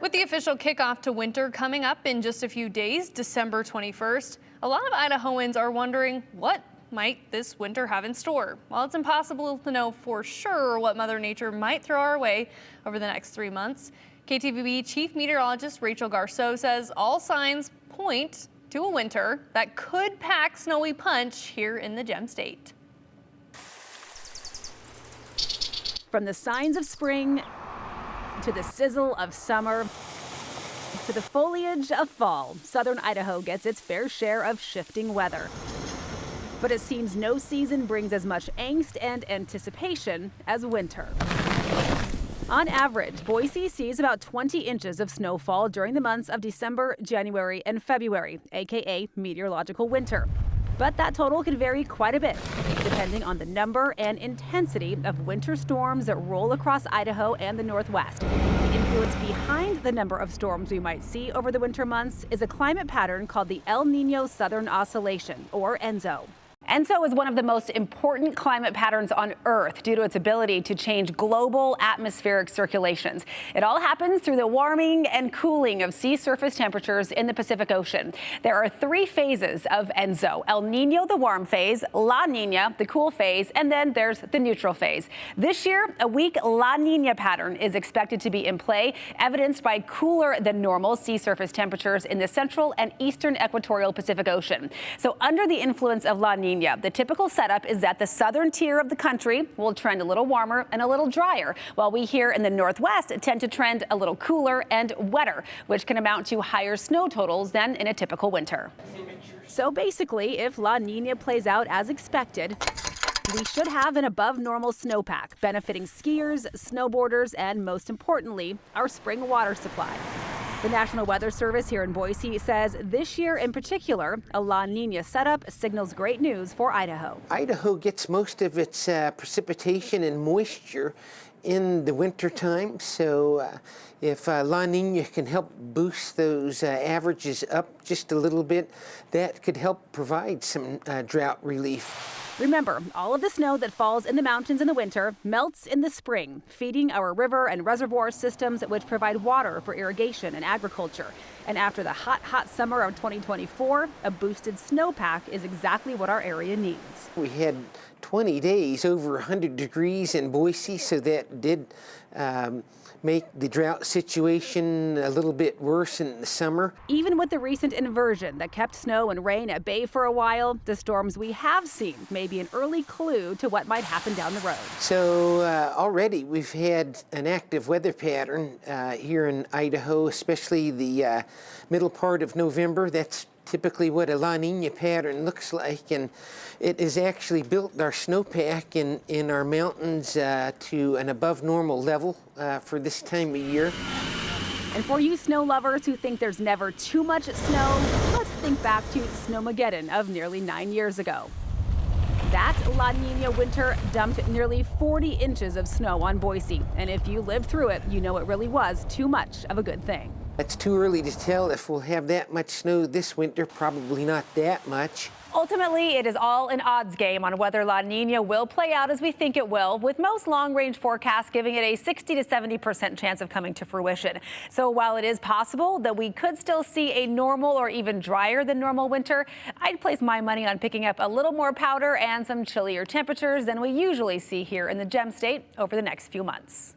With the official kickoff to winter coming up in just a few days, December 21st, a lot of Idahoans are wondering what might this winter have in store. While it's impossible to know for sure what Mother Nature might throw our way over the next 3 months, KTVB Chief Meteorologist Rachel Garceau says all signs point to a winter that could pack snowy punch here in the Gem State. From the signs of spring to the sizzle of summer to the foliage of fall, southern Idaho gets its fair share of shifting weather. But it seems no season brings as much angst and anticipation as winter. On average, Boise sees about 20 inches of snowfall during the months of December, January, and February, aka meteorological winter. But that total can vary quite a bit, depending on the number and intensity of winter storms that roll across Idaho and the Northwest. The influence behind the number of storms we might see over the winter months is a climate pattern called the El Niño Southern Oscillation, or ENSO. ENSO is one of the most important climate patterns on Earth due to its ability to change global atmospheric circulations. It all happens through the warming and cooling of sea surface temperatures in the Pacific Ocean. There are 3 phases of ENSO: El Niño, the warm phase; La Niña, the cool phase; and then there's the neutral phase. This year, a weak La Niña pattern is expected to be in play, evidenced by cooler than normal sea surface temperatures in the central and eastern equatorial Pacific Ocean. So under the influence of La Niña, the typical setup is that the southern tier of the country will trend a little warmer and a little drier, while we here in the Northwest tend to trend a little cooler and wetter, which can amount to higher snow totals than in a typical winter. So basically, if La Niña plays out as expected, we should have an above normal snowpack benefiting skiers, snowboarders, and most importantly, our spring water supply. The National Weather Service here in Boise says this year in particular, a La Niña setup signals great news for Idaho. Idaho gets most of its precipitation and moisture in the wintertime, so if La Niña can help boost those averages up just a little bit, that could help provide some drought relief. Remember, all of the snow that falls in the mountains in the winter melts in the spring, feeding our river and reservoir systems, which provide water for irrigation and agriculture. And after the hot summer of 2024, a boosted snowpack is exactly what our area needs. We had 20 days over 100 degrees in Boise, so that did make the drought situation a little bit worse in the summer. Even with the recent inversion that kept snow and rain at bay for a while, the storms we have seen may be an early clue to what might happen down the road. So already we've had an active weather pattern here in Idaho, especially the middle part of November. That's typically what a La Niña pattern looks like, and it has actually built our snowpack in our mountains to an above normal level for this time of year. And for you snow lovers who think there's never too much snow, let's think back to Snowmageddon of nearly 9 years ago. That La Niña winter dumped nearly 40 inches of snow on Boise, and if you lived through it, you know it really was too much of a good thing. It's too early to tell if we'll have that much snow this winter, probably not that much. Ultimately, it is all an odds game on whether La Niña will play out as we think it will, with most long-range forecasts giving it a 60 to 70% chance of coming to fruition. So while it is possible that we could still see a normal or even drier than normal winter, I'd place my money on picking up a little more powder and some chillier temperatures than we usually see here in the Gem State over the next few months.